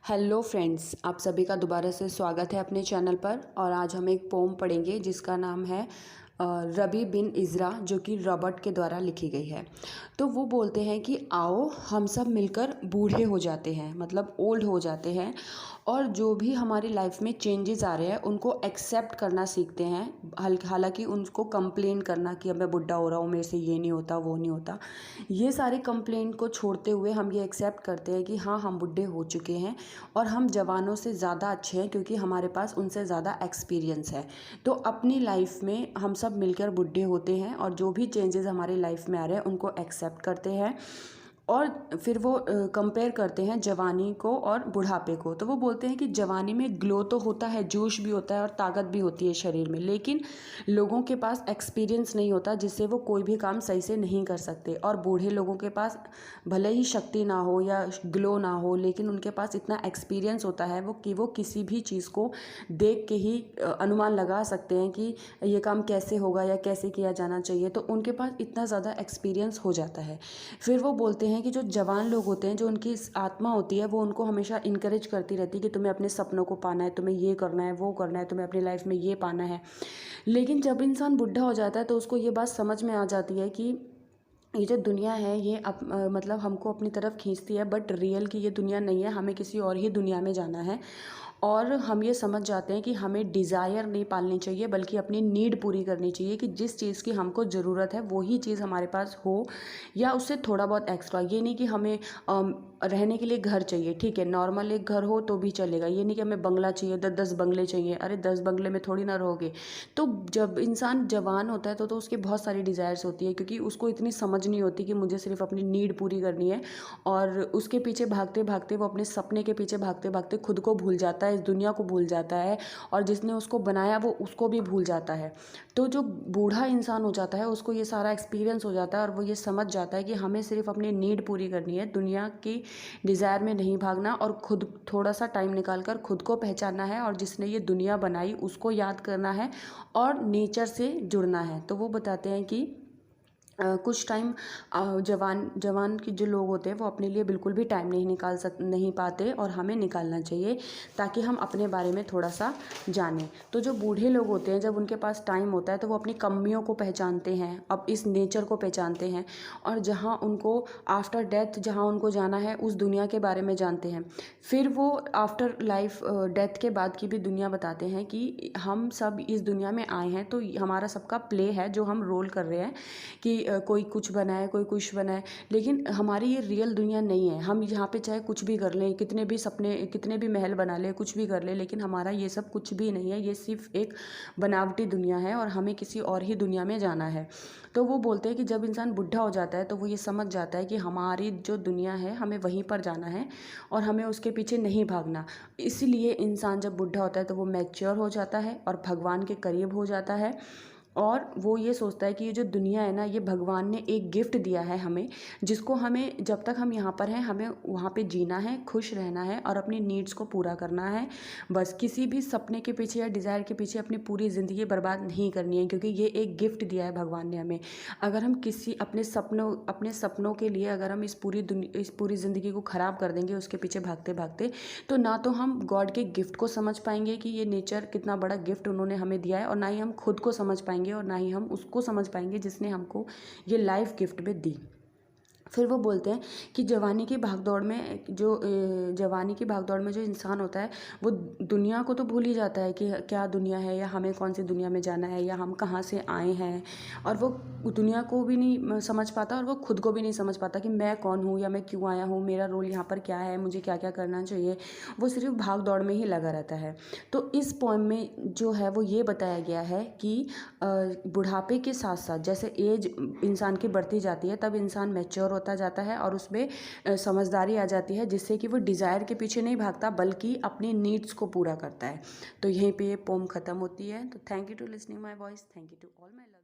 Hello friends, आप सभी का दोबारा से स्वागत है अपने चैनल पर। और आज हम एक पोम पढ़ेंगे जिसका नाम है रबी बिन इज़रा, जो कि रॉबर्ट के द्वारा लिखी गई है। तो वो बोलते हैं कि आओ हम सब मिलकर बूढ़े हो जाते हैं, मतलब ओल्ड हो जाते हैं, और जो भी हमारी लाइफ में चेंजेस आ रहे हैं उनको एक्सेप्ट करना सीखते हैं। हालांकि उनको कंप्लेन करना कि अब मैं बुढ़ा हो रहा हूँ, मेरे से ये नहीं होता वो नहीं होता, ये सारे कंप्लेंट को छोड़ते हुए हम ये एक्सेप्ट करते हैं कि हाँ, हम बुढ़े हो चुके हैं और हम जवानों से ज़्यादा अच्छे हैं क्योंकि हमारे पास उनसे ज़्यादा एक्सपीरियंस है। तो अपनी लाइफ में हम सब मिलकर बुढ़े होते हैं और जो भी चेंजेस हमारी लाइफ में आ रहे हैं उनको एक्सेप्ट करते हैं। और फिर वो कंपेयर करते हैं जवानी को और बुढ़ापे को। तो वो बोलते हैं कि जवानी में ग्लो तो होता है, जोश भी होता है और ताकत भी होती है शरीर में, लेकिन लोगों के पास एक्सपीरियंस नहीं होता जिससे वो कोई भी काम सही से नहीं कर सकते। और बूढ़े लोगों के पास भले ही शक्ति ना हो या ग्लो ना हो, लेकिन उनके पास इतना एक्सपीरियंस होता है वो किसी भी चीज़ को देख के ही अनुमान लगा सकते हैं कि ये काम कैसे होगा या कैसे किया जाना चाहिए। तो उनके पास इतना ज़्यादा एक्सपीरियंस हो जाता है। फिर वो बोलते हैं कि जो जवान लोग होते हैं, जो उनकी आत्मा होती है, वो उनको हमेशा इनकरेज करती रहती है कि तुम्हें अपने सपनों को पाना है, तुम्हें ये करना है वो करना है, तुम्हें अपनी लाइफ में ये पाना है। लेकिन जब इंसान बुढ़ा हो जाता है तो उसको ये बात समझ में आ जाती है कि ये जो दुनिया है ये मतलब हमको अपनी तरफ खींचती है, बट रियल की ये दुनिया नहीं है, हमें किसी और ही दुनिया में जाना है। और हम ये समझ जाते हैं कि हमें डिज़ायर नहीं पालनी चाहिए बल्कि अपनी नीड पूरी करनी चाहिए, कि जिस चीज़ की हमको ज़रूरत है वही चीज़ हमारे पास हो या उससे थोड़ा बहुत एक्स्ट्रा। ये नहीं कि हमें रहने के लिए घर चाहिए, ठीक है, नॉर्मल एक घर हो तो भी चलेगा। ये नहीं कि हमें बंगला चाहिए, 10-10 बंगले चाहिए। अरे 10 बंगले में थोड़ी ना रहोगे। तो जब इंसान जवान होता है तो उसकी बहुत सारी डिज़ायर्स होती है, क्योंकि उसको इतनी समझ नहीं होती कि मुझे सिर्फ अपनी नीड पूरी करनी है। और उसके पीछे भागते भागते, वो अपने सपने के पीछे भागते भागते खुद को भूल जाता है, इस दुनिया को भूल जाता है, और जिसने उसको बनाया वो उसको भी भूल जाता है। तो जो बूढ़ा इंसान हो जाता है उसको ये सारा एक्सपीरियंस हो जाता है और वो ये समझ जाता है कि हमें सिर्फ अपनी नीड पूरी करनी है, दुनिया की डिज़ायर में नहीं भागना, और खुद थोड़ा सा टाइम निकाल कर खुद को पहचानना है, और जिसने ये दुनिया बनाई उसको याद करना है और नेचर से जुड़ना है। तो वो बताते हैं कि कुछ टाइम जवान जवान के जो लोग होते हैं वो अपने लिए बिल्कुल भी टाइम नहीं पाते, और हमें निकालना चाहिए ताकि हम अपने बारे में थोड़ा सा जानें। तो जो बूढ़े लोग होते हैं, जब उनके पास टाइम होता है तो वो अपनी कमियों को पहचानते हैं, अब इस नेचर को पहचानते हैं, और जहाँ उनको आफ्टर डेथ जहाँ उनको जाना है उस दुनिया के बारे में जानते हैं। फिर वो आफ्टर लाइफ डेथ के बाद की भी दुनिया बताते हैं कि हम सब इस दुनिया में आए हैं, तो हमारा सबका प्ले है जो हम रोल कर रहे हैं कि कोई कुछ बनाए कोई कुछ बनाए, लेकिन हमारी ये रियल दुनिया नहीं है। हम यहाँ पे चाहे कुछ भी कर लें, कितने भी सपने, कितने भी महल बना लें, कुछ भी कर लें, लेकिन हमारा ये सब कुछ भी नहीं है। ये सिर्फ एक बनावटी दुनिया है और हमें किसी और ही दुनिया में जाना है। तो वो बोलते हैं कि जब इंसान बुढ़ा हो जाता है तो वो ये समझ जाता है कि हमारी जो दुनिया है हमें वहीं पर जाना है और हमें उसके पीछे नहीं भागना। इसलिए इंसान जब बुढ़ा होता है तो वो मैच्योर हो जाता है और भगवान के करीब हो जाता है, और वो ये सोचता है कि ये जो दुनिया है ना, ये भगवान ने एक गिफ्ट दिया है हमें, जिसको हमें जब तक हम यहाँ पर हैं हमें वहाँ पे जीना है, खुश रहना है और अपनी नीड्स को पूरा करना है। बस किसी भी सपने के पीछे या डिज़ायर के पीछे अपनी पूरी ज़िंदगी बर्बाद नहीं करनी है, क्योंकि ये एक गिफ्ट दिया है भगवान ने हमें। अगर हम किसी अपने सपनों के लिए अगर हम इस पूरी ज़िंदगी को ख़राब कर देंगे उसके पीछे भागते भागते, तो ना तो हम गॉड के गिफ्ट को समझ पाएंगे कि ये नेचर कितना बड़ा गिफ्ट उन्होंने हमें दिया है, और ना ही हम खुद को समझ पाएंगे, और ना ही हम उसको समझ पाएंगे जिसने हमको ये लाइफ गिफ्ट में दी। फिर वो बोलते हैं कि जवानी की भागदौड़ में जो इंसान होता है वो दुनिया को तो भूल ही जाता है कि क्या दुनिया है या हमें कौन सी दुनिया में जाना है या हम कहाँ से आए हैं, और वो दुनिया को भी नहीं समझ पाता और वो खुद को भी नहीं समझ पाता कि मैं कौन हूँ या मैं क्यों आया हूँ, मेरा रोल यहाँ पर क्या है, मुझे क्या क्या करना चाहिए। वो सिर्फ भाग दौड़ में ही लगा रहता है। तो इस पोएम में जो है वो ये बताया गया है कि बुढ़ापे के साथ साथ जैसे एज इंसान की बढ़ती जाती है तब इंसान मैच्योर होता जाता है और उसमें समझदारी आ जाती है, जिससे कि वो डिज़ायर के पीछे नहीं भागता बल्कि अपनी नीड्स को पूरा करता है। तो यहीं पे ये पोम ख़त्म होती है। तो thank you to listening my voice, thank you to all my love.